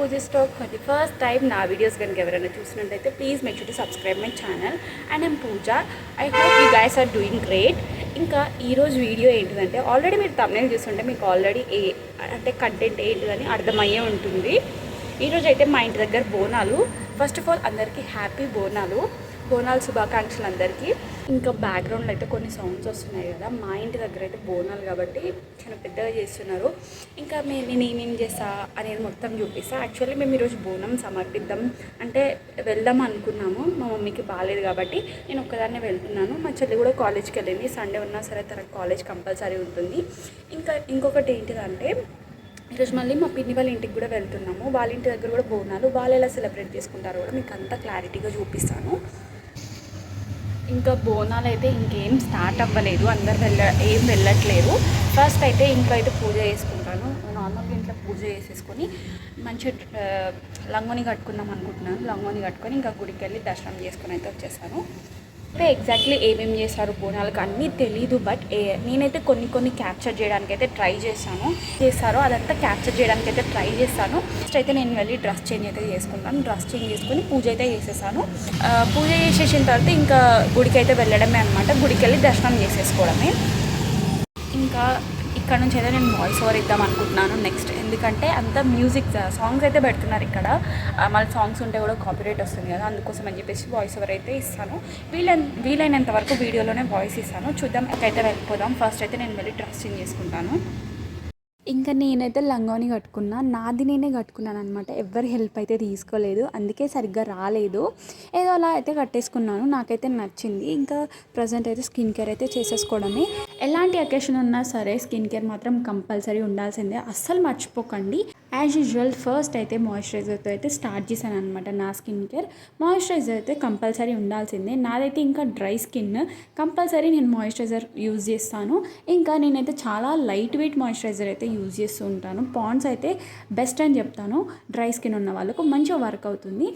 Puja stock for the first time నా videos కనుక ఎవరైనా చూసినట్టయితే please make sure to subscribe my channel and I'm Pooja. I hope you guys are doing great. ఇంకా ఈరోజు video ఏంటిదంటే already మీరు తమిళ చూస్తుంటే మీకు ఆల్రెడీ అంటే కంటెంట్ ఏంటిదని అర్థమయ్యే ఉంటుంది. ఈరోజు అయితే మా ఇంటి దగ్గర బోనాలు. ఫస్ట్ ఆఫ్ ఆల్ అందరికీ హ్యాపీ బోనాలు శుభాకాంక్షలు అందరికీ. ఇంకా బ్యాక్గ్రౌండ్లో అయితే కొన్ని సౌండ్స్ వస్తున్నాయి కదా, మా ఇంటి దగ్గర అయితే బోనాలు కాబట్టి చాలా పెద్దగా చేస్తున్నారు. ఇంకా నేను ఏమేం చేస్తా అనేది మొత్తం చూపిస్తా. యాక్చువల్లీ మేము ఈరోజు బోనం సమర్పిద్దాం అంటే వెళ్దాం అనుకున్నాము. మా మమ్మీకి బాగాలేదు కాబట్టి నేను ఒక్కదాన్నే వెళ్తున్నాను. మా చెల్లి కూడా కాలేజ్కి వెళ్ళింది. సండే ఉన్నా సరే తనకు కాలేజ్ కంపల్సరీ ఉంటుంది. ఇంకొకటి ఏంటిదంటే ఈరోజు మళ్ళీ మా పిన్ని వాళ్ళ ఇంటికి కూడా వెళ్తున్నాము. వాళ్ళ ఇంటి దగ్గర కూడా బోనాలు, వాళ్ళు ఎలా సెలబ్రేట్ చేసుకుంటారో కూడా మీకు అంతా క్లారిటీగా చూపిస్తాను. ఇంకా బోనాలు అయితే ఇంకేం స్టార్ట్ అవ్వలేదు, అందరు వెళ్ళట్లేదు. ఫస్ట్ అయితే ఇంట్లో అయితే పూజ చేసుకుంటాను. నార్మల్గా ఇంట్లో పూజ చేసేసుకొని మంచిగా లంగోని కట్టుకుందాం అనుకుంటున్నాను. లంగోని కట్టుకొని ఇంకా గుడికి వెళ్ళి దర్శనం చేసుకొని అయితే వచ్చేసాను. అయితే ఎగ్జాక్ట్లీ ఏమేమి చేస్తారు బోనాలకు అన్నీ తెలీదు, బట్ నేనైతే కొన్ని క్యాప్చర్ చేయడానికి అయితే ట్రై చేస్తాను. అదంతా క్యాప్చర్ చేయడానికి అయితే ట్రై చేస్తాను. ఫస్ట్ అయితే నేను వెళ్ళి డ్రెస్ చేంజ్ అయితే చేసుకుంటాను. డ్రెస్ చేంజ్ చేసుకొని పూజ అయితే చేసేసాను. పూజ చేసేసిన తర్వాత ఇంకా గుడికి అయితే వెళ్ళడమే అనమాట. గుడికి వెళ్ళి దర్శనం చేసేసుకోవడమే. ఇంకా ఇక్కడ నుంచి అయితే నేను వాయిస్ ఓవర్ ఇద్దాం అనుకుంటున్నాను నెక్స్ట్. ఎందుకంటే అంత మ్యూజిక్ సాంగ్స్ అయితే పెడుతున్నారు ఇక్కడ, మళ్ళీ సాంగ్స్ ఉంటే కూడా కాపీరైట్ వస్తుంది కదా, అందుకోసం అని చెప్పేసి వాయిస్ ఓవర్ అయితే ఇస్తాను. వీలైనంత వరకు వీడియోలోనే వాయిస్ ఇస్తాను. చూద్దాం ఎక్కడైతే వెళ్ళిపోదాం. ఫస్ట్ అయితే నేను వెళ్ళి డ్రెస్ చేంజ్ చేసుకుంటాను. ఇంకా నేనైతే లంగాని కట్టుకున్నా, నాది నేనే కట్టుకున్నాను అనమాట. ఎవరి హెల్ప్ అయితే తీసుకోలేదు, అందుకే సరిగ్గా రాలేదు. ఏదో అలా అయితే కట్టేసుకున్నాను, నాకైతే నచ్చింది. ఇంకా ప్రజెంట్ అయితే స్కిన్ కేర్ అయితే చేసేసుకోవడమే. ఎలాంటి అకేషన్ ఉన్నా సరే స్కిన్ కేర్ మాత్రం కంపల్సరీ ఉండాల్సిందే, అస్సలు మర్చిపోకండి. యాజ్ యూజువల్ ఫస్ట్ అయితే మాయిశ్చరైజర్తో అయితే స్టార్ట్ చేశాను అనమాట నా స్కిన్ కేర్. మాయిశ్చరైజర్ అయితే కంపల్సరీ ఉండాల్సిందే. నాదైతే ఇంకా డ్రై స్కిన్, కంపల్సరీ నేను మాయిశ్చరైజర్ యూజ్ చేస్తాను. ఇంకా నేనైతే చాలా లైట్ వెయిట్ మాయిశ్చరైజర్ అయితే యూజ్ చేస్తూ ఉంటాను. పాండ్స్ అయితే బెస్ట్ అని చెప్తాను, డ్రై స్కిన్ ఉన్న వాళ్ళకు మంచిగా వర్క్ అవుతుంది.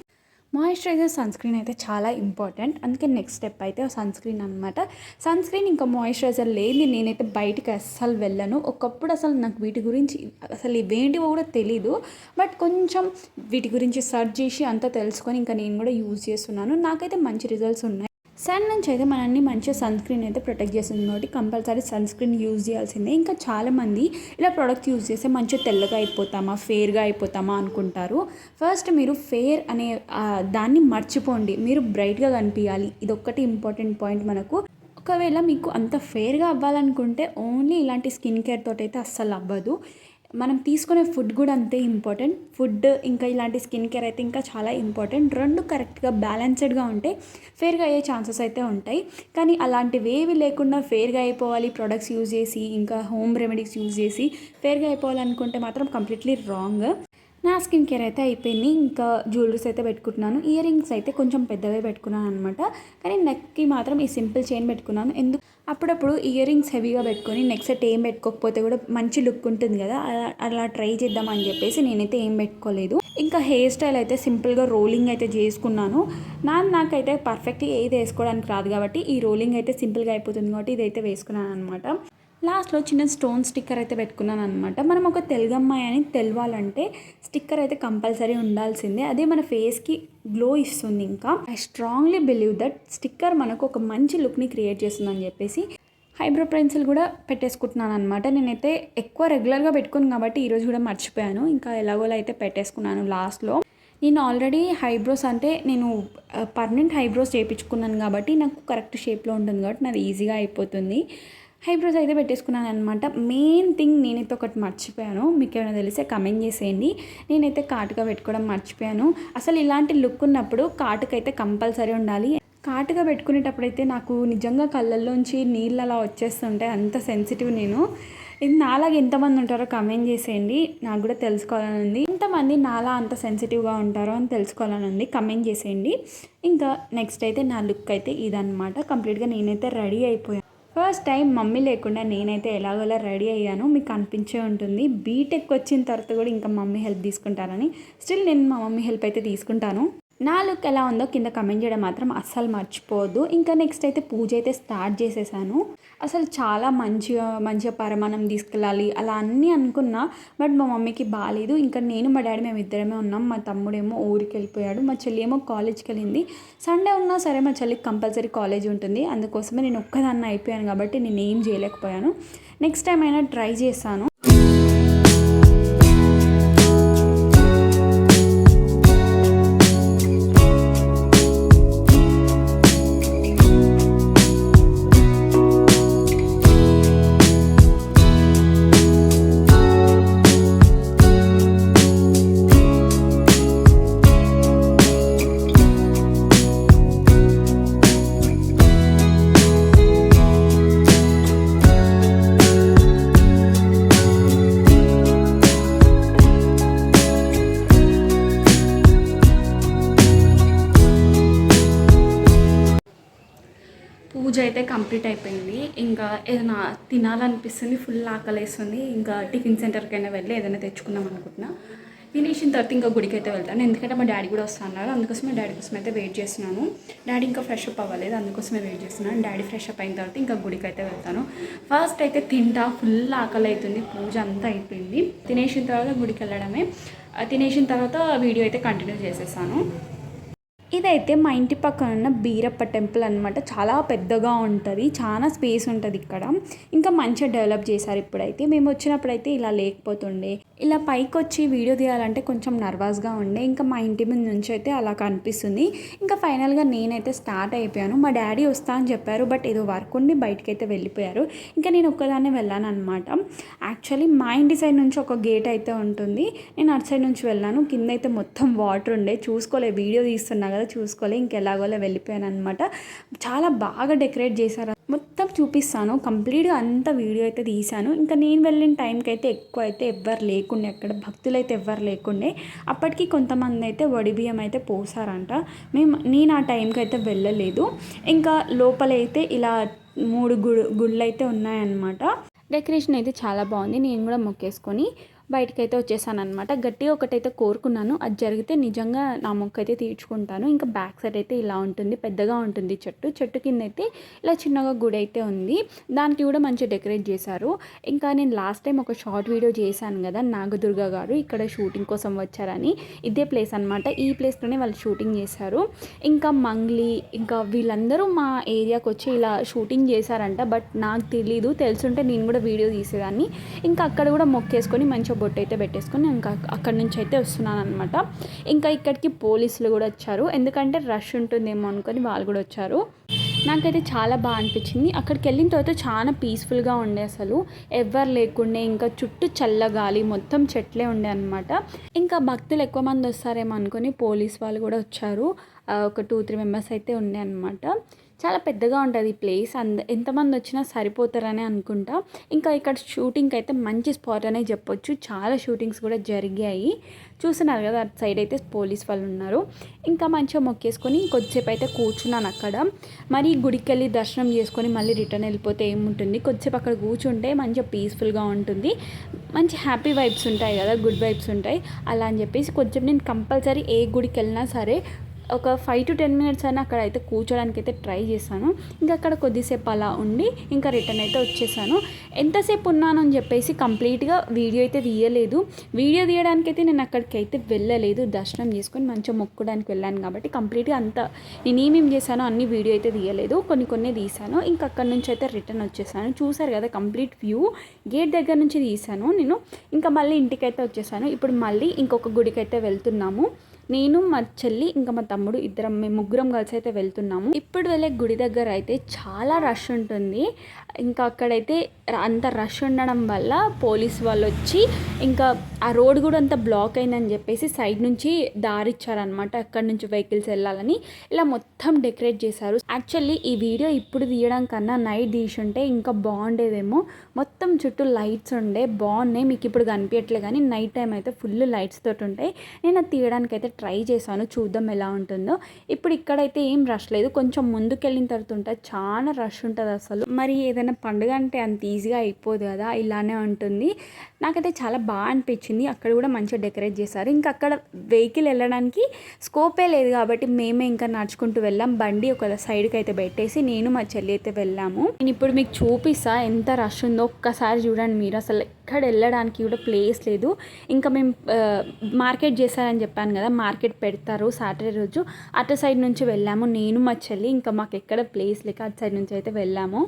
మాయిశ్చరైజర్ సన్ స్క్రీన్ అయితే చాలా ఇంపార్టెంట్, అందుకే నెక్స్ట్ స్టెప్ అయితే సన్ స్క్రీన్ అనమాట. సన్ స్క్రీన్ ఇంకా మాయిశ్చరైజర్ లేని నేనైతే బయటికి అస్సలు వెళ్ళను. ఒకప్పుడు అసలు నాకు వీటి గురించి అసలు ఇవేంటివో కూడా తెలీదు, బట్ కొంచెం వీటి గురించి సెర్చ్ చేసి అంతా తెలుసుకొని ఇంకా నేను కూడా యూజ్ చేస్తున్నాను. నాకైతే మంచి రిజల్ట్స్ ఉన్నాయి. సన్ నుంచి అయితే మనల్ని మంచిగా సన్ స్క్రీన్ అయితే ప్రొటెక్ట్ చేస్తుంది కాబట్టి కంపల్సరీ సన్ స్క్రీన్ యూజ్ చేయాల్సిందే. ఇంకా చాలామంది ఇలా ప్రోడక్ట్ యూజ్ చేస్తే మంచిగా తెల్లగా అయిపోతామా, ఫెయిర్గా అయిపోతామా అనుకుంటారు. ఫస్ట్ మీరు ఫెయిర్ అనే దాన్ని మర్చిపోండి, మీరు బ్రైట్గా కనిపించాలి. ఇదొక్కటి ఇంపార్టెంట్ పాయింట్ మనకు. ఒకవేళ మీకు అంత ఫెయిర్గా అవ్వాలనుకుంటే ఓన్లీ ఇలాంటి స్కిన్ కేర్ తోటి అయితే అస్సలు అవ్వదు. మనం తీసుకునే ఫుడ్ కూడా అంతే ఇంపార్టెంట్. ఫుడ్ ఇంకా ఇలాంటి స్కిన్ కేర్ అయితే ఇంకా చాలా ఇంపార్టెంట్. రెండు కరెక్ట్గా బ్యాలెన్స్డ్గా ఉంటే ఫెయిర్గా అయ్యే ఛాన్సెస్ అయితే ఉంటాయి. కానీ అలాంటివి ఏవి లేకుండా ఫెయిర్గా అయిపోవాలి ప్రొడక్ట్స్ యూజ్ చేసి, ఇంకా హోమ్ రెమెడీస్ యూజ్ చేసి ఫెయిర్గా అయిపోవాలనుకుంటే మాత్రం కంప్లీట్లీ రాంగ్. నా స్కిన్ కేర్ అయితే అయిపోయింది. ఇంకా జ్యువెలరీస్ అయితే పెట్టుకుంటున్నాను. ఇయర్ రింగ్స్ అయితే కొంచెం పెద్దవే పెట్టుకున్నాను అనమాట, కానీ నెక్కి మాత్రం ఈ సింపుల్ చైన్ పెట్టుకున్నాను. అప్పుడప్పుడు ఇయర్ రింగ్స్ హెవీగా పెట్టుకొని నెక్స్ట్ సెట్ ఏం పెట్టుకోకపోతే కూడా మంచి లుక్ ఉంటుంది కదా, అలా ట్రై చేద్దామని చెప్పేసి నేనైతే ఏం పెట్టుకోలేదు. ఇంకా హెయిర్ స్టైల్ అయితే సింపుల్గా రోలింగ్ అయితే చేసుకున్నాను. నాకైతే పర్ఫెక్ట్గా ఏది వేసుకోవడానికి రాదు కాబట్టి ఈ రోలింగ్ అయితే సింపుల్గా అయిపోతుంది కాబట్టి ఇదైతే వేసుకున్నాను అనమాట. లాస్ట్లో చిన్న స్టోన్ స్టిక్కర్ అయితే పెట్టుకున్నాను అనమాట. మనం ఒక తెలుగమ్మాయి అని తెలవాలంటే స్టిక్కర్ అయితే కంపల్సరీ ఉండాల్సిందే, అదే మన ఫేస్కి గ్లో ఇస్తుంది. ఇంకా I strongly believe that sticker మనకు ఒక మంచి లుక్ని క్రియేట్ చేస్తుందని చెప్పేసి ఐబ్రో పెన్సిల్ కూడా పెట్టేసుకుంటున్నాను అనమాట. నేనైతే ఎక్కువ రెగ్యులర్గా పెట్టుకున్నాను కాబట్టి ఈరోజు కూడా మర్చిపోయాను. ఇంకా ఎలాగోలా అయితే పెట్టేసుకున్నాను లాస్ట్లో. నేను ఆల్రెడీ ఐబ్రోస్ అంటే నేను పర్మనెంట్ ఐబ్రోస్ చేయించుకున్నాను కాబట్టి నాకు కరెక్ట్ షేప్లో ఉంటుంది కాబట్టి నాది ఈజీగా అయిపోతుంది. ఐబ్రోస్ అయితే పెట్టేసుకున్నాను అనమాట. మెయిన్ థింగ్ నేనైతే ఒకటి మర్చిపోయాను, మీకు ఏమైనా తెలిస్తే కమెంట్ చేసేయండి. నేనైతే కాటుగా పెట్టుకోవడం మర్చిపోయాను. అసలు ఇలాంటి లుక్ ఉన్నప్పుడు కాటుక అయితే కంపల్సరీ ఉండాలి. కాటుగా పెట్టుకునేటప్పుడు అయితే నాకు నిజంగా కళ్ళల్లోంచి నీళ్ళు అలా వచ్చేస్తుంటాయి, అంత సెన్సిటివ్ నేను. ఇది నాలాగా ఎంతమంది ఉంటారో కమెంట్ చేసేయండి, నాకు కూడా తెలుసుకోవాలని ఉంది. ఎంతమంది నాలా అంత సెన్సిటివ్గా ఉంటారో అని తెలుసుకోవాలని ఉంది, కమెంట్ చేసేయండి. ఇంకా నెక్స్ట్ అయితే నా లుక్ అయితే ఇదనమాట. కంప్లీట్గా నేనైతే రెడీ అయిపోయాను. ఫస్ట్ టైం మమ్మీ లేకుండా నేనైతే ఎలాగోలా రెడీ అయ్యాను, మీకు అనిపించే ఉంటుంది. బీటెక్ వచ్చిన తర్వాత కూడా ఇంకా మమ్మీ హెల్ప్ తీసుకుంటారని, స్టిల్ నేను మా మమ్మీ హెల్ప్ అయితే తీసుకుంటాను. నా లుక్ ఎలా ఉందో కింద కమెంట్ చేయడం మాత్రం అస్సలు మర్చిపోవద్దు. ఇంకా నెక్స్ట్ అయితే పూజ అయితే స్టార్ట్ చేసేసాను. అసలు చాలా మంచిగా పరమాన్నం తీసుకెళ్ళాలి అలా అన్నీ అనుకున్నా. బట్ మా మమ్మీకి బాలేదు. ఇంకా నేను మా డాడీ మేమిద్దరమే ఉన్నాం. మా తమ్ముడేమో ఊరికి వెళ్ళిపోయాడు. మా చెల్లి ఏమో కాలేజ్కి వెళ్ళింది. సండే ఉన్నా సరే మా చెల్లికి కంపల్సరీ కాలేజ్ ఉంటుంది. అందుకోసమే నేను ఒక్కదాన్ని అయిపోయాను కాబట్టి నేను ఏం చేయలేకపోయాను. నెక్స్ట్ టైం అయినా ట్రై చేస్తాను. పూజ అయితే కంప్లీట్ అయిపోయింది. ఇంకా ఏదైనా తినాలనిపిస్తుంది, ఫుల్ ఆకలేస్తుంది. ఇంకా టిఫిన్ సెంటర్కైనా వెళ్ళి ఏదైనా తెచ్చుకుందాం అనుకుంటున్నా. తినేసిన తర్వాత ఇంకా గుడికి అయితే వెళ్తాను. ఎందుకంటే మా డాడీ కూడా వస్తున్నారు. అందుకోసం మా డాడీ కోసం అయితే వెయిట్ చేస్తున్నాను. డాడీ ఇంకా ఫ్రెష్ అప్ అవ్వలేదు, అందుకోసమే వెయిట్ చేస్తున్నాను. డాడీ ఫ్రెష్ అప్ అయిన తర్వాత ఇంకా గుడికి అయితే వెళ్తాను. ఫస్ట్ అయితే తింటా, ఫుల్ ఆకలి అవుతుంది. పూజ అంతా అయిపోయింది. తినేసిన తర్వాత గుడికి వెళ్ళడమే. తినేసిన తర్వాత వీడియో అయితే కంటిన్యూ చేసేసాను. ఇదైతే మా ఇంటి పక్కన ఉన్న బీరప్ప టెంపుల్ అనమాట. చాలా పెద్దగా ఉంటుంది, చాలా స్పేస్ ఉంటుంది ఇక్కడ. ఇంకా మంచిగా డెవలప్ చేశారు. ఇప్పుడైతే మేము వచ్చినప్పుడైతే ఇలా లేకపోతుండే. ఇలా పైకి వచ్చి వీడియో తీయాలంటే కొంచెం నర్వస్గా ఉండే. ఇంకా మా ఇంటి ముందు నుంచి అయితే అలా కనిపిస్తుంది. ఇంకా ఫైనల్గా నేనైతే స్టార్ట్ అయిపోయాను. మా డాడీ వస్తా అని చెప్పారు, బట్ ఏదో వర్క్ ఉండి బయటకు అయితే వెళ్ళిపోయారు. ఇంకా నేను ఒక్కదాన్నే వెళ్ళాను అనమాట. యాక్చువల్లీ మా ఇంటి సైడ్ నుంచి ఒక గేట్ అయితే ఉంటుంది. నేను అటు సైడ్ నుంచి వెళ్ళాను. కింద అయితే మొత్తం వాటర్ ఉండే, చూసుకోలే, వీడియో తీస్తున్నా కదా చూసుకోలే, ఇంకెలాగోలా వెళ్ళిపోయాను అనమాట. చాలా బాగా డెకరేట్ చేశారు. మొత్తం చూపిస్తాను, కంప్లీట్గా అంత వీడియో అయితే తీశాను. ఇంకా నేను వెళ్ళిన టైంకి అయితే ఎక్కువ అయితే ఎవ్వరు లేకుండే, అక్కడ భక్తులు అయితే ఎవ్వరు లేకుండే. అప్పటికి కొంతమంది అయితే వడిబియ్యం అయితే పోసారంట. నేను ఆ టైంకి అయితే వెళ్ళలేదు. ఇంకా లోపలైతే ఇలా 3 గుళ్ళు అయితే ఉన్నాయన్నమాట. డెకరేషన్ అయితే చాలా బాగుంది. నేను కూడా మొక్కేసుకొని బయటకైతే వచ్చేసాను అనమాట. గట్టిగా ఒకటైతే కోరుకున్నాను, అది జరిగితే నిజంగా నా మొక్క అయితే తీర్చుకుంటాను. ఇంకా బ్యాక్ సైడ్ అయితే ఇలా ఉంటుంది, పెద్దగా ఉంటుంది చెట్టు కింద అయితే ఇలా చిన్నగా గుడి అయితే ఉంది. దానికి కూడా మంచిగా డెకరేట్ చేశారు. ఇంకా నేను లాస్ట్ టైం ఒక షార్ట్ వీడియో చేశాను కదా, నాగదుర్గ గారు ఇక్కడ షూటింగ్ కోసం వచ్చారని. ఇదే ప్లేస్ అనమాట. ఈ ప్లేస్లోనే వాళ్ళు షూటింగ్ చేశారు. ఇంకా మంగ్లీ ఇంకా వీళ్ళందరూ మా ఏరియాకి వచ్చి ఇలా షూటింగ్ చేశారంట. బట్ నాకు తెలీదు, తెలుసుంటే నేను కూడా వీడియో తీసేదాన్ని. ఇంకా అక్కడ కూడా మొక్కేసుకొని మంచిగా బొట్టు అయితే పెట్టేసుకొని ఇంకా అక్కడి నుంచి అయితే వస్తున్నాను అనమాట. ఇంకా ఇక్కడికి పోలీసులు కూడా వచ్చారు, ఎందుకంటే రష్ ఉంటుందేమో అనుకొని వాళ్ళు కూడా వచ్చారు. నాకైతే చాలా బాగా అనిపించింది. అక్కడికి వెళ్ళిన తర్వాత చాలా పీస్ఫుల్గా ఉండే, అసలు ఎవ్వరు లేకుండే. ఇంకా చుట్టూ చల్లగాలి, మొత్తం చెట్లే ఉండే అనమాట. ఇంకా భక్తులు ఎక్కువ మంది వస్తారేమో అనుకొని పోలీస్ వాళ్ళు కూడా వచ్చారు. ఒక 2-3 మెంబర్స్ అయితే ఉండే అనమాట. చాలా పెద్దగా ఉంటుంది ఈ ప్లేస్. ఎంతమంది వచ్చినా సరిపోతారని అనుకుంటా. ఇంకా ఇక్కడ షూటింగ్కి అయితే మంచి స్పాట్ అనే చెప్పొచ్చు. చాలా షూటింగ్స్ కూడా జరిగాయి. చూస్తున్నారు కదా, అటు సైడ్ అయితే పోలీస్ వాళ్ళు ఉన్నారు. ఇంకా మంచిగా మొక్కేసుకొని కొద్దిసేపు అయితే కూర్చున్నాను అక్కడ. మరి గుడికి వెళ్ళి దర్శనం చేసుకొని మళ్ళీ రిటర్న్ వెళ్ళిపోతే ఏముంటుంది, కొద్దిసేపు అక్కడ కూర్చుంటే మంచిగా పీస్ఫుల్గా ఉంటుంది. మంచి హ్యాపీ వైబ్స్ ఉంటాయి కదా, గుడ్ వైబ్స్ ఉంటాయి. అలా అని చెప్పేసి కొద్దిసేపు నేను కంపల్సరీ ఏ గుడికి వెళ్ళినా సరే ఒక 5 to 10 minutes అయినా అక్కడ అయితే కూర్చోడానికి అయితే ట్రై చేశాను. ఇంకా అక్కడ కొద్దిసేపు అలా ఉండి ఇంకా రిటర్న్ అయితే వచ్చేసాను. ఎంతసేపు ఉన్నాను అని చెప్పేసి కంప్లీట్గా వీడియో అయితే తీయలేదు. వీడియో తీయడానికి అయితే నేను అక్కడికి అయితే వెళ్ళలేదు. దర్శనం చేసుకొని మంచిగా మొక్కడానికి వెళ్ళాను కాబట్టి కంప్లీట్గా అంతా నేను ఏమేమి చేశానో అన్ని వీడియో అయితే తీయలేదు, కొన్ని తీశాను. ఇంకా అక్కడ నుంచి అయితే రిటర్న్ వచ్చేసాను. చూసారు కదా కంప్లీట్ వ్యూ, గేట్ దగ్గర నుంచి తీశాను నేను. ఇంకా మళ్ళీ ఇంటికైతే వచ్చేసాను. ఇప్పుడు మళ్ళీ ఇంకొక గుడికి అయితే వెళ్తున్నాము. నేను, మా చెల్లి, ఇంకా మా తమ్ముడు, మేము ముగ్గురం కలిసి అయితే వెళ్తున్నాము. ఇప్పుడు వెళ్ళే గుడి దగ్గర అయితే చాలా రష్ ఉంటుంది. ఇంకా అక్కడైతే అంత రష్ ఉండడం వల్ల పోలీస్ వాళ్ళు వచ్చి ఇంకా ఆ రోడ్ కూడా అంత బ్లాక్ అయిందని చెప్పేసి సైడ్ నుంచి దారి ఇచ్చారనమాట, అక్కడ నుంచి వెహికల్స్ వెళ్ళాలని. ఇలా మొత్తం డెకరేట్ చేశారు. యాక్చువల్లీ ఈ వీడియో ఇప్పుడు తీయడం కన్నా నైట్ తీసి ఉంటే ఇంకా బాగుండేదేమో. మొత్తం చుట్టూ లైట్స్ ఉండే బాగున్నాయి. మీకు ఇప్పుడు కనిపించట్లే కానీ నైట్ టైం అయితే ఫుల్ లైట్స్ తోటి ఉంటాయి. నేను అది తీయడానికి అయితే ట్రై చేశాను, చూద్దాం ఎలా ఉంటుందో. ఇప్పుడు ఇక్కడైతే ఏం రష్ లేదు, కొంచెం ముందుకెళ్ళిన తర్వాత ఉంటుంది చాలా రష్ ఉంటుంది అసలు. మరి ఏదైనా పండుగ అంటే అంత ఈజీగా అయిపోదు కదా, ఇలానే ఉంటుంది. నాకైతే చాలా బాగా అనిపించింది. అక్కడ కూడా మంచిగా డెకరేట్ చేశారు. ఇంకా అక్కడ వెహికల్ వెళ్ళడానికి స్కోపే లేదు కాబట్టి మేమే ఇంకా నడుచుకుంటూ వెళ్ళాం. బండి ఒక సైడ్కి అయితే పెట్టేసి నేను మా చెల్లి అయితే వెళ్ళాము. నేను ఇప్పుడు మీకు చూపిస్తా ఎంత రష్ ఉందో, ఒక్కసారి చూడండి మీరు. అసలు ఎక్కడ వెళ్ళడానికి కూడా ప్లేస్ లేదు. ఇంకా మేము మార్కెట్ చేశారని చెప్పాను కదా, మార్కెట్ పెడతారు సాటర్డే రోజు, అటు సైడ్ నుంచి వెళ్ళాము నేను మా చెల్లి. ఇంకా మాకు ఎక్కడ ప్లేస్ లేక అటు సైడ్ నుంచి అయితే వెళ్ళాము.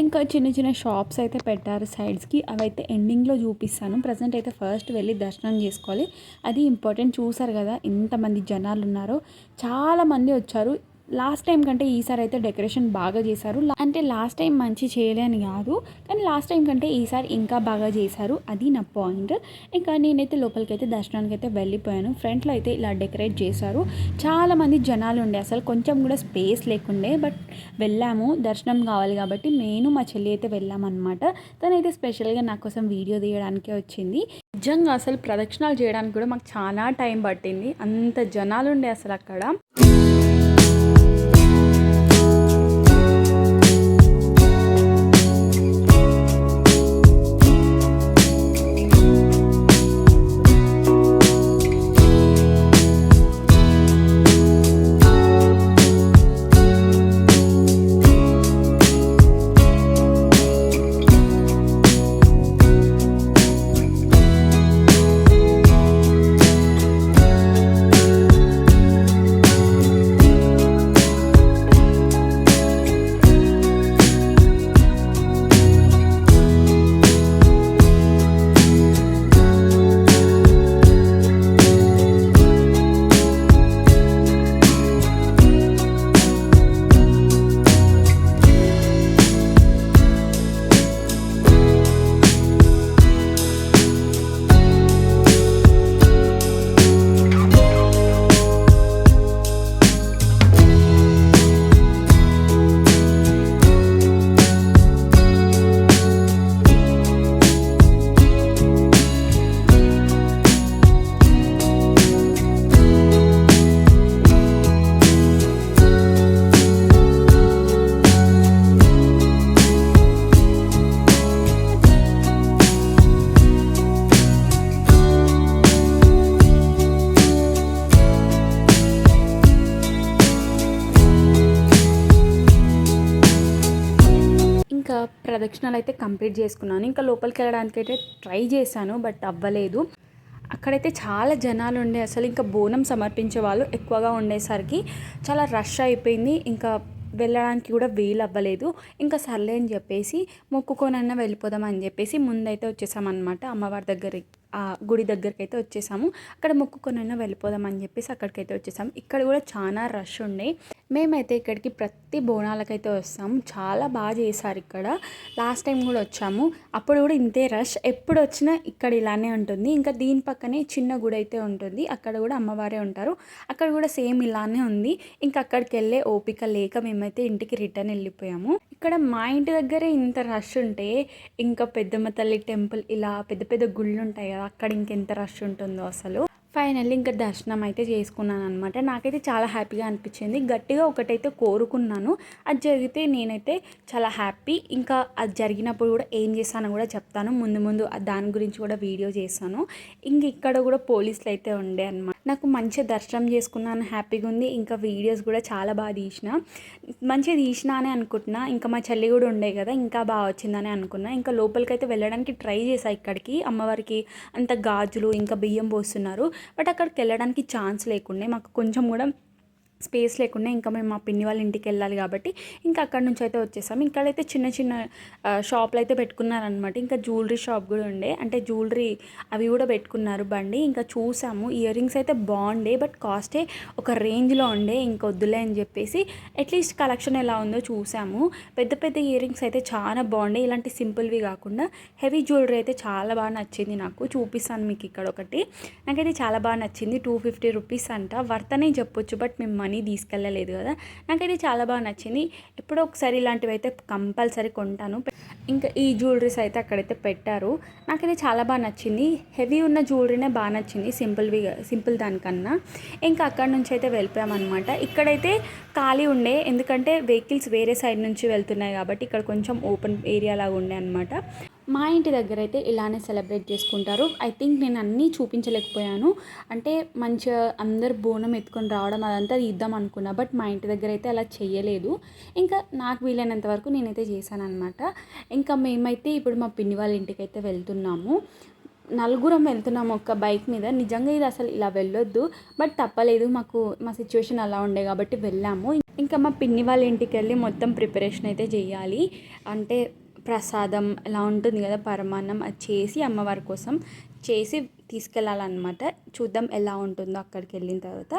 ఇంకా చిన్న చిన్న షాప్స్ అయితే పెట్టారు సైడ్స్కి, అవి అయితే ఎండింగ్లో చూపిస్తాను. ప్రజెంట్ అయితే ఫస్ట్ వెళ్ళి దర్శనం చేసుకోవాలి, అది ఇంపార్టెంట్. చూసారు కదా ఎంతమంది జనాలు ఉన్నారో, చాలామంది వచ్చారు. లాస్ట్ టైం కంటే ఈసారి అయితే డెకరేషన్ బాగా చేశారు. అంటే లాస్ట్ టైం మంచి చేయలేని కాదు, కానీ లాస్ట్ టైం కంటే ఈసారి ఇంకా బాగా చేశారు, అది నా పాయింట్. ఇంకా నేనైతే లోపలికైతే దర్శనానికి అయితే వెళ్ళిపోయాను. ఫ్రంట్లో అయితే ఇలా డెకరేట్ చేశారు. చాలామంది జనాలు ఉండే, అసలు కొంచెం కూడా స్పేస్ లేకుండే. బట్ వెళ్ళాము, దర్శనం కావాలి కాబట్టి నేను మా చెల్లి అయితే వెళ్ళామన్నమాట. తనైతే స్పెషల్గా నా కోసం వీడియో తీయడానికే వచ్చింది. నిజంగా అసలు ప్రదక్షిణాలు చేయడానికి కూడా మాకు చాలా టైం పట్టింది, అంత జనాలు ఉండే అసలు అక్కడ. ప్రదక్షిణాలు అయితే కంప్లీట్ చేసుకున్నాను. ఇంకా లోపలికి వెళ్ళడానికి అయితే ట్రై చేశాను, బట్ అవ్వలేదు. అక్కడైతే చాలా జనాలు ఉండే, అసలు ఇంకా బోనం సమర్పించే వాళ్ళు ఎక్కువగా ఉండేసరికి చాలా రష్ అయిపోయింది. ఇంకా వెళ్ళడానికి కూడా వీలు అవ్వలేదు. ఇంకా సర్లే అని చెప్పేసి మొక్కుకోనన్నా వెళ్ళిపోదాం అని చెప్పేసి ముందైతే వచ్చేసామన్నమాట. అమ్మవారి దగ్గరికి, ఆ గుడి దగ్గరికి అయితే వచ్చేసాము. అక్కడ మొక్కుకొనైనా వెళ్ళిపోదాం అని చెప్పేసి అక్కడికైతే వచ్చేసాము. ఇక్కడ కూడా చాలా రష్ ఉండే. మేమైతే ఇక్కడికి ప్రతి బోనాలకైతే వస్తాము. చాలా బాగా చేశారు ఇక్కడ. లాస్ట్ టైం కూడా వచ్చాము, అప్పుడు కూడా ఇంతే రష్. ఎప్పుడు వచ్చినా ఇక్కడ ఇలానే ఉంటుంది. ఇంకా దీని పక్కనే చిన్న గుడి అయితే ఉంటుంది, అక్కడ కూడా అమ్మవారే ఉంటారు. అక్కడ కూడా సేమ్ ఇలానే ఉంది. ఇంకా అక్కడికి వెళ్ళే ఓపిక లేక మేమైతే ఇంటికి రిటర్న్ వెళ్ళిపోయాము. ఇక్కడ మా ఇంటి దగ్గరే ఇంత రష్ ఉంటే ఇంకా పెద్దమ్మ తల్లి టెంపుల్, ఇలా పెద్ద పెద్ద గుళ్ళు ఉంటాయి కదా, అక్కడ ఇంకెంత రష్ ఉంటుందో అసలు. ఫైనల్లీ ఇంకా దర్శనం అయితే చేసుకున్నాను అనమాట. నాకైతే చాలా హ్యాపీగా అనిపించింది. గట్టిగా ఒకటైతే కోరుకున్నాను, అది జరిగితే నేనైతే చాలా హ్యాపీ. ఇంకా అది జరిగినప్పుడు కూడా ఏం చేశానో కూడా చెప్తాను, ముందు ముందు దాని గురించి కూడా వీడియో చేస్తాను. ఇంక ఇక్కడ కూడా పోలీసులు అయితే ఉండే అనమాట. నాకు మంచిగా దర్శనం చేసుకున్నాను, హ్యాపీగా ఉంది. ఇంకా వీడియోస్ కూడా చాలా బాగా తీసిన, మంచిగా తీసినా అని అనుకుంటున్నా. ఇంకా మా చెల్లి కూడా ఉండే కదా, ఇంకా బాగా వచ్చిందని అనుకున్నా. ఇంకా లోపలికైతే వెళ్ళడానికి ట్రై చేశా. ఇక్కడికి అమ్మవారికి అంత గాజులు ఇంకా బియ్యం పోస్తున్నారు, బట్ అక్కడికి వెళ్ళడానికి ఛాన్స్ లేకుండే. మాకు కొంచెం కూడా స్పేస్ లేకుండా ఇంకా మేము మా పిన్ని వాళ్ళ ఇంటికి వెళ్ళాలి కాబట్టి ఇంకా అక్కడ నుంచి అయితే వచ్చేసాము. ఇక్కడైతే చిన్న చిన్న షాపులు అయితే పెట్టుకున్నారనమాట. ఇంకా జ్యువెలరీ షాప్ కూడా ఉండే, అంటే జ్యువెలరీ అవి కూడా పెట్టుకున్నారు బండి. ఇంకా చూసాము, ఇయర్ రింగ్స్ అయితే బాగుండే బట్ కాస్టే ఒక రేంజ్లో ఉండే, ఇంకా వద్దులే అని చెప్పేసి అట్లీస్ట్ కలెక్షన్ ఎలా ఉందో చూసాము. పెద్ద పెద్ద ఇయర్ రింగ్స్ అయితే చాలా బాగుండే, ఇలాంటి సింపుల్వి కాకుండా హెవీ జ్యువెలరీ అయితే చాలా బాగా నచ్చింది నాకు. చూపిస్తాను మీకు ఇక్కడ ఒకటి, నాకైతే చాలా బాగా నచ్చింది. 250 రూపీస్ అంట, వర్త్ అనే చెప్పొచ్చు బట్ మేము మనీ తీసుకెళ్ళలేదు కదా. నాకైతే చాలా బాగా నచ్చింది. ఎప్పుడో ఒకసారి ఇలాంటివి అయితే కంపల్సరీ కొంటాను. ఇంకా ఈ జ్యువెలరీస్ అయితే అక్కడైతే పెట్టారు, నాకైతే చాలా బాగా నచ్చింది. హెవీ ఉన్న జ్యువెలరీనే బాగా నచ్చింది సింపుల్ దానికన్నా. ఇంకా అక్కడ నుంచి అయితే వెళ్ళిపోయామన్నమాట. ఇక్కడైతే ఖాళీ ఉండే, ఎందుకంటే వెహికల్స్ వేరే సైడ్ నుంచి వెళ్తున్నాయి కాబట్టి ఇక్కడ కొంచెం ఓపెన్ ఏరియా లాగా ఉండే అనమాట. మా ఇంటి దగ్గర అయితే ఇలానే సెలబ్రేట్ చేసుకుంటారు. ఐ థింక్ నేను అన్నీ చూపించలేకపోయాను, అంటే మంచిగా అందరు బోనం ఎత్తుకొని రావడం అదంతా ఇద్దాం అనుకున్నా, బట్ మా ఇంటి దగ్గర అయితే అలా చేయలేదు. ఇంకా నాకు వీలైనంత వరకు నేనైతే చేశాను అనమాట. ఇంకా మేమైతే ఇప్పుడు మా పిన్ని వాళ్ళ ఇంటికి అయితే వెళ్తున్నాము. నలుగురం వెళ్తున్నాము ఒక బైక్ మీద. నిజంగా ఇది అసలు ఇలా వెళ్ళొద్దు బట్ తప్పలేదు, మా సిచ్యువేషన్ అలా ఉండే కాబట్టి వెళ్ళాము. ఇంకా మా పిన్ని వాళ్ళ ఇంటికి వెళ్ళి మొత్తం ప్రిపరేషన్ అయితే చేయాలి, అంటే ప్రసాదం ఎలా ఉంటుంది కదా, పరమాన్నం, అది చేసి అమ్మవారి కోసం చేసి తీసుకెళ్ళాలన్నమాట. చూద్దాం ఎలా ఉంటుందో అక్కడికి వెళ్ళిన తర్వాత.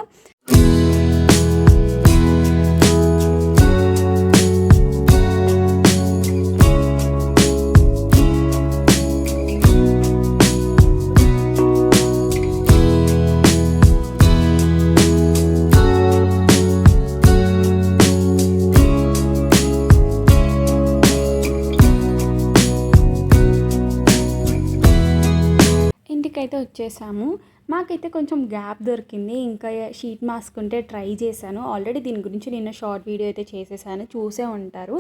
అయితే వచ్చేసాము. మాకైతే కొంచెం గ్యాప్ దొరికింది, ఇంకా షీట్ మాస్క్ ఉంటే ట్రై చేశాను. ఆల్రెడీ దీని గురించి నిన్న షార్ట్ వీడియో అయితే చేసేసాను, చూసే ఉంటారు.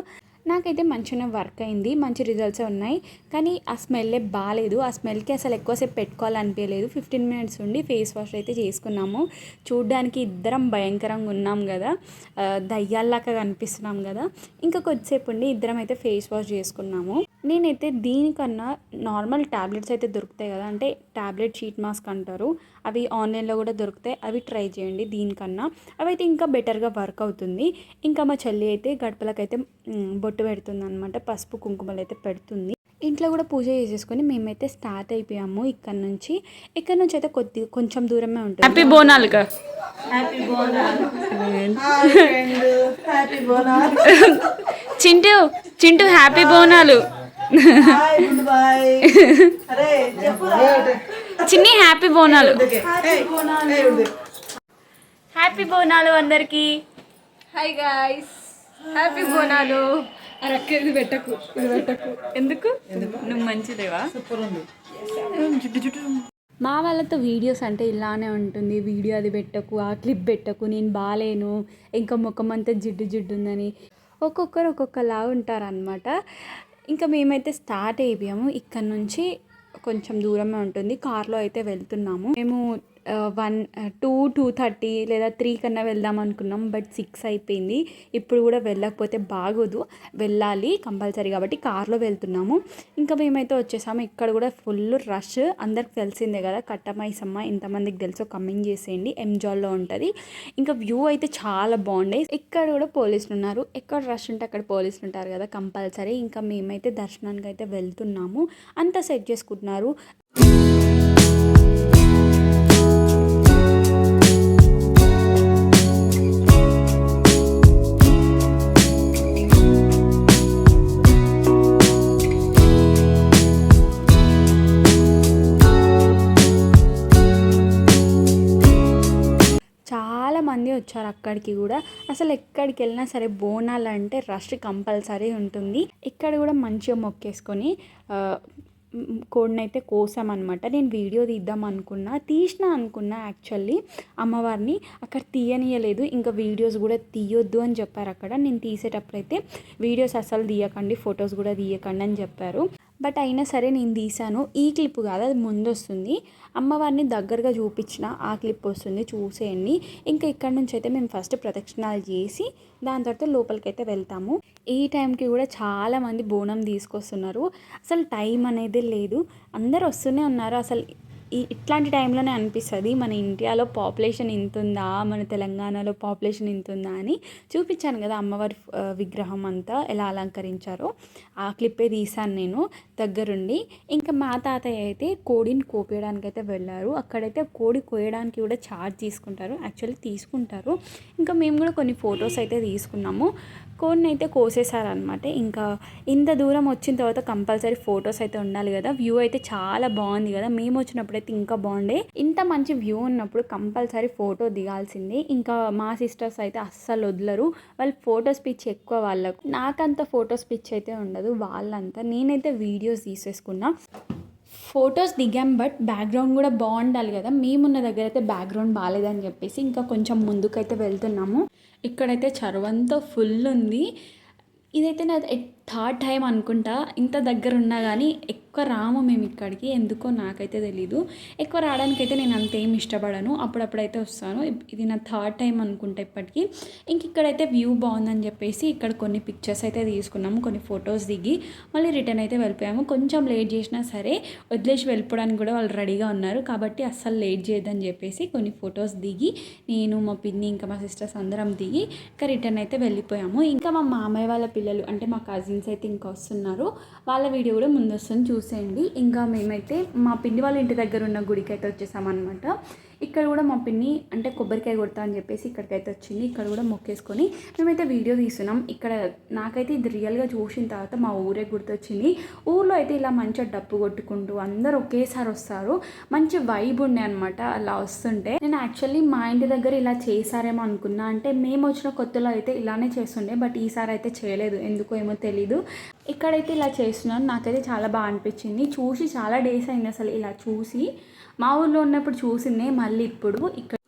నాకైతే మంచిగా వర్క్ అయింది, మంచి రిజల్ట్సే ఉన్నాయి. కానీ ఆ స్మెల్లే బాగాలేదు, ఆ స్మెల్కి అసలు ఎక్కువసేపు పెట్టుకోవాలనిపించలేదు. 15 మినిట్స్ ఉండి ఫేస్ వాష్ అయితే చేసుకున్నాము. చూడ్డానికి ఇద్దరం భయంకరంగా ఉన్నాం కదా, దయ్యాల్లాగా కనిపిస్తున్నాం కదా. ఇంకా కొద్దిసేపు ఉండి ఇద్దరం అయితే ఫేస్ వాష్ చేసుకున్నాము. నేనైతే దీనికన్నా నార్మల్ ట్యాబ్లెట్స్ అయితే దొరుకుతాయి కదా, అంటే ట్యాబ్లెట్ షీట్ మాస్క్ అంటారు, అవి ఆన్లైన్లో కూడా దొరుకుతాయి, అవి ట్రై చేయండి. దీనికన్నా అవి అయితే ఇంకా బెటర్గా వర్క్ అవుతుంది. ఇంకా మా చెల్లి అయితే గడపలకైతే బొట్టు పెడుతుంది అనమాట, పసుపు కుంకుమలు అయితే పెడుతుంది. ఇంట్లో కూడా పూజ చేసేసుకొని మేమైతే స్టార్ట్ అయిపోయాము. ఇక్కడ నుంచి అయితే కొంచెం దూరమే ఉంటుంది. హ్యాపీ బోనాలుగా, Chintu happy Bonalu. Chinni happy Bonalu. Happy Bonalu అందరికి. Hi guys, happy Bonalu. ఇది పెట్టకు ఎందుకు, నువ్వు మంచిదేవా. మా వాళ్ళతో వీడియోస్ అంటే ఇలానే ఉంటుంది, వీడియో అది పెట్టకు, ఆ క్లిప్ పెట్టకు, నేను బాలేను, ఇంకా ముఖం అంతా జిడ్డు ఉందని ఒక్కొక్కరు ఒక్కొక్కలా ఉంటారనమాట. ఇంకా మేమైతే స్టార్ట్ అయిపోయాము. ఇక్కడ నుంచి కొంచెం దూరమే ఉంటుంది, కార్లో అయితే వెళ్తున్నాము. మేము 2:30 లేదా 3 కన్నా వెళ్దాం అనుకున్నాం, బట్ 6 అయిపోయింది. ఇప్పుడు కూడా వెళ్ళకపోతే బాగోదు, వెళ్ళాలి కంపల్సరీ కాబట్టి కార్లో వెళ్తున్నాము. ఇంకా మేమైతే వచ్చేసాము. ఇక్కడ కూడా ఫుల్ రష్, అందరికి తెలిసిందే కదా కట్టమైసమ్మ, ఇంతమందికి తెలుసో కమెంట్ చేసేయండి. ఎంజాయ్లో ఉంటుంది. ఇంకా వ్యూ అయితే చాలా బాగుండే. ఇక్కడ కూడా పోలీసులు ఉన్నారు, ఎక్కడ రష్ ఉంటే అక్కడ పోలీసులు ఉంటారు కదా కంపల్సరీ. ఇంకా మేమైతే దర్శనానికి అయితే వెళ్తున్నాము, అంతా సెట్ చేసుకుంటున్నారు. చాలామంది వచ్చారు అక్కడికి కూడా. అసలు ఎక్కడికి వెళ్ళినా సరే బోనాలు అంటే రష్ కంపల్సరీ ఉంటుంది. ఇక్కడ కూడా మంచిగా మొక్కేసుకొని కోడినైతే కోసామన్నమాట. నేను వీడియో తీద్దాం అనుకున్నా యాక్చువల్లీ అమ్మవారిని అక్కడ తీయనీయలేదు, ఇంకా వీడియోస్ కూడా తీయొద్దు అని చెప్పారు అక్కడ. నేను తీసేటప్పుడు అయితే వీడియోస్ అసలు తీయకండి, ఫొటోస్ కూడా తీయకండి అని చెప్పారు. బట్ అయినా సరే నేను తీసాను. ఈ క్లిప్ కాదు, అది ముందు వస్తుంది, అమ్మవారిని దగ్గరగా చూపించిన ఆ క్లిప్ వస్తుంది, చూసేయండి. ఇంకా ఇక్కడ నుంచి అయితే మేము ఫస్ట్ ప్రదక్షిణాలు చేసి దాని తర్వాత లోపలికి అయితే వెళ్తాము. ఈ టైంకి కూడా చాలామంది బోనం తీసుకొస్తున్నారు, అసలు టైం అనేది లేదు, అందరు వస్తూనే ఉన్నారు. అసలు ఇట్లాంటి టైంలోనే అనిపిస్తుంది మన ఇండియాలో పాపులేషన్ ఇంత ఉందా, మన తెలంగాణలో పాపులేషన్ ఇంత ఉందా అని. చూపించాను కదా అమ్మవారి విగ్రహం అంతా ఎలా అలంకరించారో, ఆ క్లిప్పే తీశాను నేను దగ్గరుండి. ఇంకా మా తాతయ్య అయితే కోడిని కోపేయడానికి అయితే వెళ్ళారు. అక్కడైతే కోడి కోయడానికి కూడా ఛార్జ్ తీసుకుంటారు, యాక్చువల్లీ తీసుకుంటారు. ఇంకా మేము కూడా కొన్ని ఫొటోస్ అయితే తీసుకున్నాము. కోడిని అయితే కోసేసారనమాట. ఇంకా ఇంత దూరం వచ్చిన తర్వాత కంపల్సరీ ఫొటోస్ అయితే ఉండాలి కదా. వ్యూ అయితే చాలా బాగుంది కదా, మేము వచ్చినప్పుడు అయితే ఇంకా బాగుండే. ఇంత మంచి వ్యూ ఉన్నప్పుడు కంపల్సరీ ఫోటో దిగాల్సిందే. ఇంకా మా సిస్టర్స్ అయితే అస్సలు వదలరు, వాళ్ళు ఫొటోస్ పిచ్ ఎక్కువ వాళ్ళకు. నాకంత ఫొటోస్ పిచ్ అయితే ఉండదు, వాళ్ళంతా. నేనైతే వీడియోస్ తీసేసుకున్నా, ఫొటోస్ దిగాం. బట్ బ్యాక్గ్రౌండ్ కూడా బాగుండాలి కదా. మేమున్న దగ్గర అయితే బ్యాక్గ్రౌండ్ బాగాలేదని చెప్పేసి ఇంకా కొంచెం ముందుకైతే వెళ్తున్నాము. ఇక్కడైతే చరువంతా ఫుల్ ఉంది. ఇదైతే నా థర్డ్ టైం అనుకుంటా. ఇంత దగ్గర ఉన్నా కానీ ఎక్కువ రాము మేము ఇక్కడికి, ఎందుకో నాకైతే తెలీదు. ఎక్కువ రావడానికైతే నేను అంతేం ఇష్టపడను, అప్పుడప్పుడైతే వస్తాను. ఇది నా థర్డ్ టైం అనుకుంటా ఇప్పటికీ. ఇంక ఇక్కడైతే వ్యూ బాగుందని చెప్పేసి ఇక్కడ కొన్ని పిక్చర్స్ అయితే తీసుకున్నాము, కొన్ని ఫొటోస్ దిగి మళ్ళీ రిటర్న్ అయితే వెళ్ళిపోయాము. కొంచెం లేట్ చేసినా సరే వదిలేసి వెళ్ళిపోవడానికి కూడా వాళ్ళు రెడీగా ఉన్నారు, కాబట్టి అస్సలు లేట్ చేయొద్దని చెప్పేసి కొన్ని ఫొటోస్ దిగి నేను, మా పిన్ని, ఇంకా మా సిస్టర్స్ అందరం దిగి ఇంకా రిటర్న్ అయితే వెళ్ళిపోయాము. ఇంకా మా మామయ్య వాళ్ళ పిల్లలు అంటే మా కజిన్స్ అయితే ఇంకా వస్తున్నారు, వాళ్ళ వీడియో కూడా ముందు వస్తుంది చూసేయండి. ఇంకా మేమైతే మా పిన్ని వాళ్ళ ఇంటి దగ్గర ఉన్న గుడికి అయితే వచ్చేసామన్నమాట. ఇక్కడ కూడా మా పిన్ని అంటే కొబ్బరికాయ కొడతా అని చెప్పేసి ఇక్కడికైతే వచ్చింది. ఇక్కడ కూడా మొక్కేసుకొని మేమైతే వీడియో తీస్తున్నాం. ఇక్కడ నాకైతే ఇది రియల్గా చూసిన తర్వాత మా ఊరే గుర్తొచ్చింది. ఊర్లో అయితే ఇలా మంచిగా డప్పు కొట్టుకుంటూ అందరూ ఒకేసారి వస్తారు, మంచి వైబ్ ఉండే అనమాట అలా వస్తుంటే. నేను యాక్చువల్లీ మా ఇంటి దగ్గర ఇలా చేశారేమో అనుకున్నా, అంటే మేము వచ్చిన కొత్తలో అయితే ఇలానే చేస్తుండే, బట్ ఈసారి అయితే చేయలేదు, ఎందుకో ఏమో తెలీదు. ఇక్కడైతే ఇలా చేస్తున్నాను, నాకైతే చాలా బాగా అనిపించింది. చూసి చాలా డేస్ అయింది అసలు ఇలా చూసి. మా ఊళ్ళో ఉన్నప్పుడు చూసిందే మళ్ళీ ఇప్పుడు ఇక్కడ.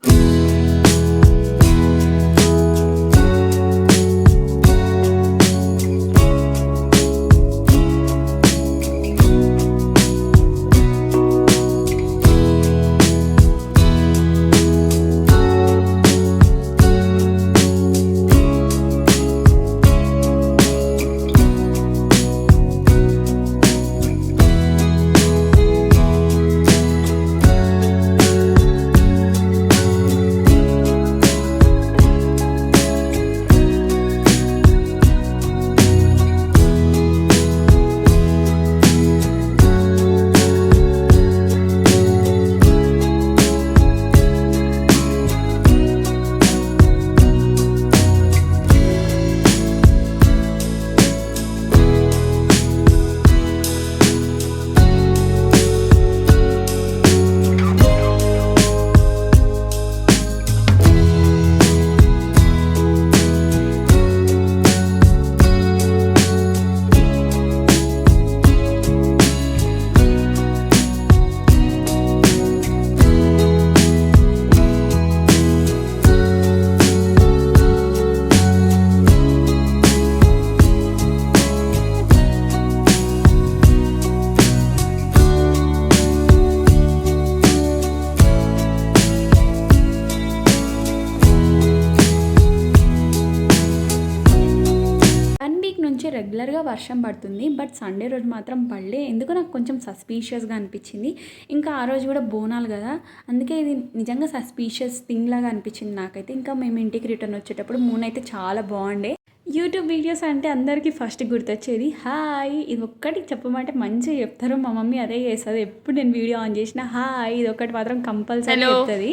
రెగ్యులర్గా వర్షం పడుతుంది, బట్ సండే రోజు మాత్రం పడలే. ఎందుకో నాకు కొంచెం సస్పీషియస్గా అనిపించింది. ఇంకా ఆ రోజు కూడా బోనాలు కదా, అందుకే ఇది నిజంగా సస్పీషియస్ థింగ్ లాగా అనిపించింది నాకైతే. ఇంకా మేము ఇంటికి రిటర్న్ వచ్చేటప్పుడు మూన్ అయితే చాలా బాగుండే. యూట్యూబ్ వీడియోస్ అంటే అందరికీ ఫస్ట్ గుర్తొచ్చేది హాయ్, ఇది ఒక్కటి చెప్పమంటే మంచిగా చెప్తారు. మా మమ్మీ అదే చేస్తుంది, ఎప్పుడు నేను వీడియో ఆన్ చేసిన హాయ్ ఇది ఒకటి మాత్రం కంపల్సరీ చెప్తుంది.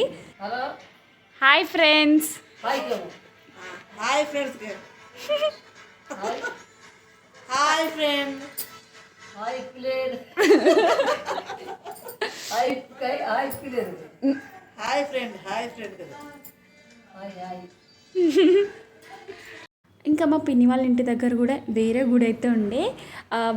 Hi friends, hi friends, hi friend, hi ప్లేడ్, హాయ్ కై హాయ్ ప్లేడ్, హాయ్ ఫ్రెండ్, హాయ్ ఫ్రెండ్ కదా, హాయ్ హాయ్. ఇంకా మా పిన్ని వాళ్ళ ఇంటి దగ్గర కూడా వేరే గుడి అయితే ఉండే,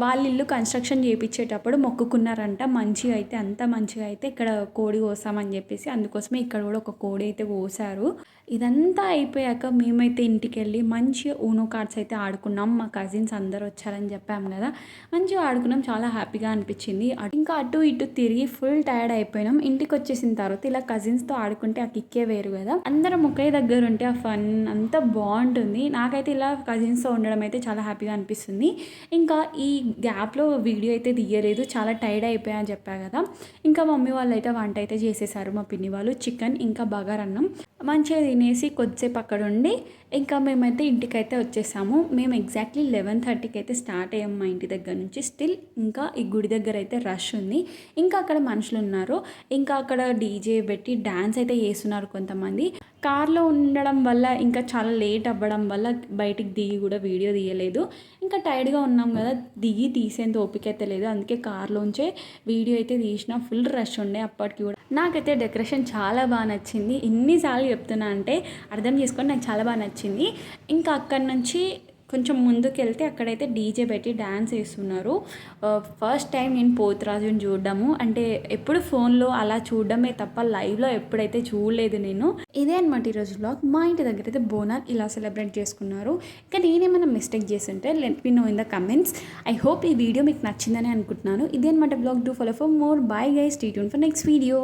వాళ్ళ ఇల్లు కన్స్ట్రక్షన్ చేయించేటప్పుడు మొక్కుకున్నారంట మంచిగా అయితే, అంత మంచిగా అయితే ఇక్కడ కోడి కోసామని చెప్పేసి, అందుకోసమే ఇక్కడ కూడా ఒక కోడి అయితే కోసారు. ఇదంతా అయిపోయాక మేమైతే ఇంటికి వెళ్ళి మంచిగా ఊనో కార్డ్స్ అయితే ఆడుకున్నాం. మా కజిన్స్ అందరూ వచ్చారని చెప్పాం కదా, మంచిగా ఆడుకున్నాం. చాలా హ్యాపీగా అనిపించింది. ఇంకా అటు ఇటు తిరిగి ఫుల్ టైర్డ్ అయిపోయినాం. ఇంటికి వచ్చేసిన తర్వాత ఇలా కజిన్స్తో ఆడుకుంటే ఆ కిక్కే వేరు కదా. అందరం ఒకే దగ్గర ఉంటే ఆ ఫన్ అంతా బాగుంటుంది. నాకైతే ఇలా కజిన్స్తో ఉండడం అయితే చాలా హ్యాపీగా అనిపిస్తుంది. ఇంకా ఈ గ్యాప్లో వీడియో అయితే తీయలేదు, చాలా టైర్డ్ అయిపోయా అని చెప్పా కదా. ఇంకా మమ్మీ వాళ్ళు అయితే వంట అయితే చేసేసారు. మా పిన్ని వాళ్ళు చికెన్ ఇంకా బగారన్నం మంచిగా తినేసి కొద్దిసేపు అక్కడ ఉండి ఇంకా మేమైతే ఇంటికైతే వచ్చేసాము. మేము ఎగ్జాక్ట్లీ 11:30కి అయితే స్టార్ట్ అయ్యాము మా ఇంటి దగ్గర నుంచి. స్టిల్ ఇంకా ఈ గుడి దగ్గర అయితే రష్ ఉంది. ఇంకా అక్కడ మనుషులు ఉన్నారు. ఇంకా అక్కడ డీజే పెట్టి డ్యాన్స్ అయితే చేస్తున్నారు కొంతమంది. కార్లో ఉండడం వల్ల ఇంకా చాలా లేట్ అవ్వడం వల్ల బయటికి దిగి కూడా వీడియో తీయలేదు. ఇంకా టైర్డ్గా ఉన్నాం కదా, దిగి తీసేంత ఓపిక అయితే లేదు. అందుకే కార్లోంచే వీడియో అయితే తీసిన. ఫుల్ రష్ ఉండే అప్పటికి కూడా. నాకైతే డెకరేషన్ చాలా బాగా నచ్చింది. ఎన్నిసార్లు చెప్తున్నా అంటే అర్థం చేసుకొని నాకు చాలా బాగా నచ్చింది. ఇంకా అక్కడి నుంచి కొంచెం ముందుకు వెళ్తే అక్కడైతే డీజే పెట్టి డ్యాన్స్ వేస్తున్నారు. ఫస్ట్ టైం నేను పోతురాజుని చూడడము, అంటే ఎప్పుడు ఫోన్లో అలా చూడడమే తప్ప లైవ్లో ఎప్పుడైతే చూడలేదు నేను. ఇదే అనమాట ఈరోజు బ్లాగ్. మా ఇంటి దగ్గర అయితే బోనాలు ఇలా సెలబ్రేట్ చేసుకున్నారు. ఇంకా నేనేమైనా మిస్టేక్ చేస్తుంటే let me know in the comments. I hope ఈ వీడియో మీకు నచ్చిందని అనుకుంటున్నాను. ఇదే అనమాట blog. Do follow for more. Bye guys, stay tune for next video.